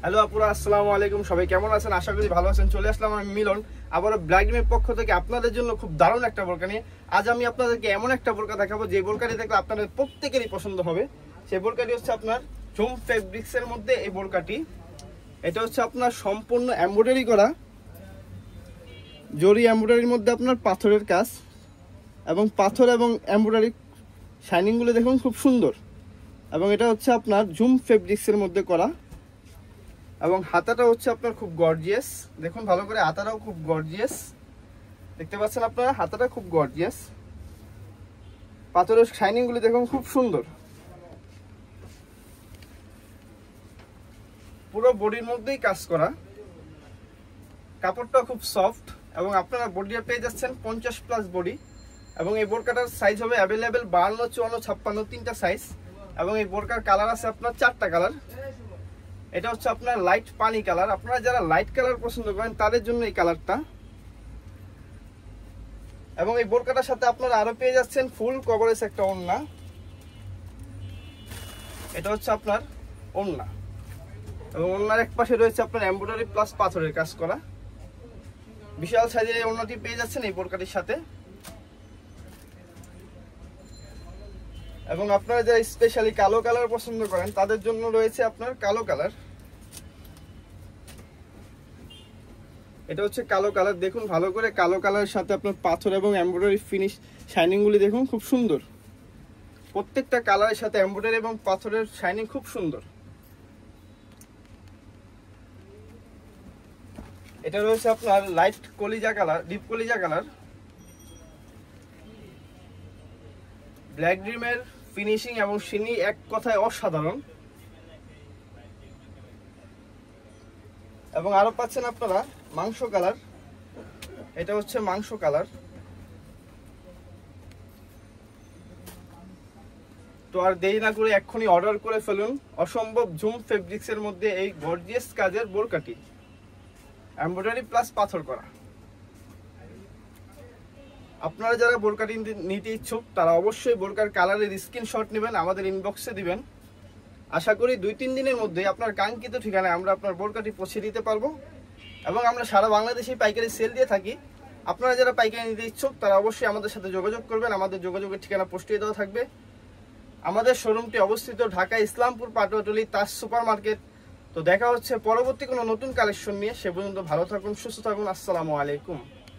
Hello আপুরা, আসসালামু আলাইকুম। সবাই কেমন আছেন? আশা করি ভালো আছেন। চলে আসলাম আমি মিলন আবারও ব্ল্যাক ড্রিমের পক্ষ থেকে আপনাদের জন্য খুব দারুণ একটা বোরকা নিয়ে। আজ আমি আপনাদেরকে এমন একটা বোরকা দেখাবো যে বোরকাটি দেখলে আপনাদের প্রত্যেকেরই পছন্দ হবে। সেই বোরকাটি হচ্ছে আপনার জুম ফেব্রিক্সের মধ্যে এই বোরকাটি। এটা হচ্ছে আপনার সম্পূর্ণ এমব্রয়ডারি করা, জরি এমব্রয়ডারির মধ্যে আপনার পাথরের কাজ এবং পাথর এবং এমব্রয়ডারি শাইনিংগুলো দেখুন খুব সুন্দর। এবং এটা হচ্ছে আপনার জুম ফেব্রিক্সের মধ্যে করা এবং হাতাটা হচ্ছে আপনার খুব গর্জিয়াস। দেখুন ভালো করে, হাতাটাও খুব গর্জিয়াস, দেখতে পাচ্ছেন আপনারা, হাতাটা খুব গর্জিয়াস। পাথরের শাইনিংগুলি দেখুন খুব সুন্দর। পুরো বডির মধ্যেই কাজ করা, কাপড়টা খুব সফট এবং আপনারা বডিটা পেয়ে যাচ্ছেন 50+ বডি। এবং এই বোরকাটার সাইজ হবে অ্যাভেলেবেল 52, 54, 56 তিনটা সাইজ। এবং এই বোরকার কালার আছে আপনার 4টা কালার। এটা হচ্ছে আপনার লাইট পানি কালার। আপনারা যারা লাইট কালার পছন্দ করেন তাদের জন্য এই কালারটা। এবং এই বোরকাটার সাথে আপনারা আরো পেয়ে যাচ্ছেন ফুল কভারেজ একটা ওড়না। এটা হচ্ছে আপনার ওড়না এবং ওড়নার এক পাশে রয়েছে আপনার এমব্রয়ডারি প্লাস পাথরের কাজ করা। বিশাল সাইজের এই ওড়নাটি পেয়ে যাচ্ছেন এই বোরকাটির সাথে। এবং আপনারা যারা স্পেশালি কালো কালার পছন্দ করেন তাদের জন্য রয়েছে আপনার কালো কালার। এটা হচ্ছে কালো কালার। দেখুন ভালো করে, কালো কালারের সাথে আপনার পাথর এবং এমব্রয়ডারি ফিনিশ শাইনিংগুলি দেখুন খুব সুন্দর। প্রত্যেকটা কালারের সাথে এমব্রয়ডারি এবং পাথরের শাইনিং খুব সুন্দর। এটা রয়েছে আপনার লাইট কলিজা কালার, ডিপ কলিজা কালার। ব্ল্যাক ড্রিমের ফিনিশিং এবং শিনি এক কথায় অসাধারণ। এবং আরো পাচ্ছেন আপনারা মাংস কালার। এটা হচ্ছে মাংস কালার। তো আর দেরি না করে এক্ষুনি অর্ডার করে ফেলুন অসম্ভব জুম ফেব্রিক্সের মধ্যে এই গর্জিয়াস কাজের বোরকাটি, এমব্রয়ডারি প্লাস পাথর করা। আপনারা যারা বোরকাটি নিতে ইচ্ছুক তারা অবশ্যই বোরকার কালারের স্ক্রিনশট নেবেন, আমাদের ইনবক্সে দিবেন। আশা করি 2-3 দিনের মধ্যে আপনার কাঙ্ক্ষিত ঠিকানায় আমরা আপনার বোরকাটি পৌঁছে দিতে পারবো। এবং আমরা সারা বাংলাদেশে পাইকারি সেল দিয়ে থাকি। আপনারা যারা পাইকারি নিতে ইচ্ছুক তারা অবশ্যই আমাদের সাথে যোগাযোগ করবেন। আমাদের যোগাযোগের ঠিকানা পোস্টে দেওয়া থাকবে। আমাদের শোরুমটি অবস্থিত ঢাকা ইসলামপুর পাটুয়াটুলি তাজ সুপার মার্কেট। তো দেখা হচ্ছে পরবর্তী কোনো নতুন কালেকশন নিয়ে। সে পর্যন্ত ভালো থাকুন, সুস্থ থাকুন। আসসালামু আলাইকুম।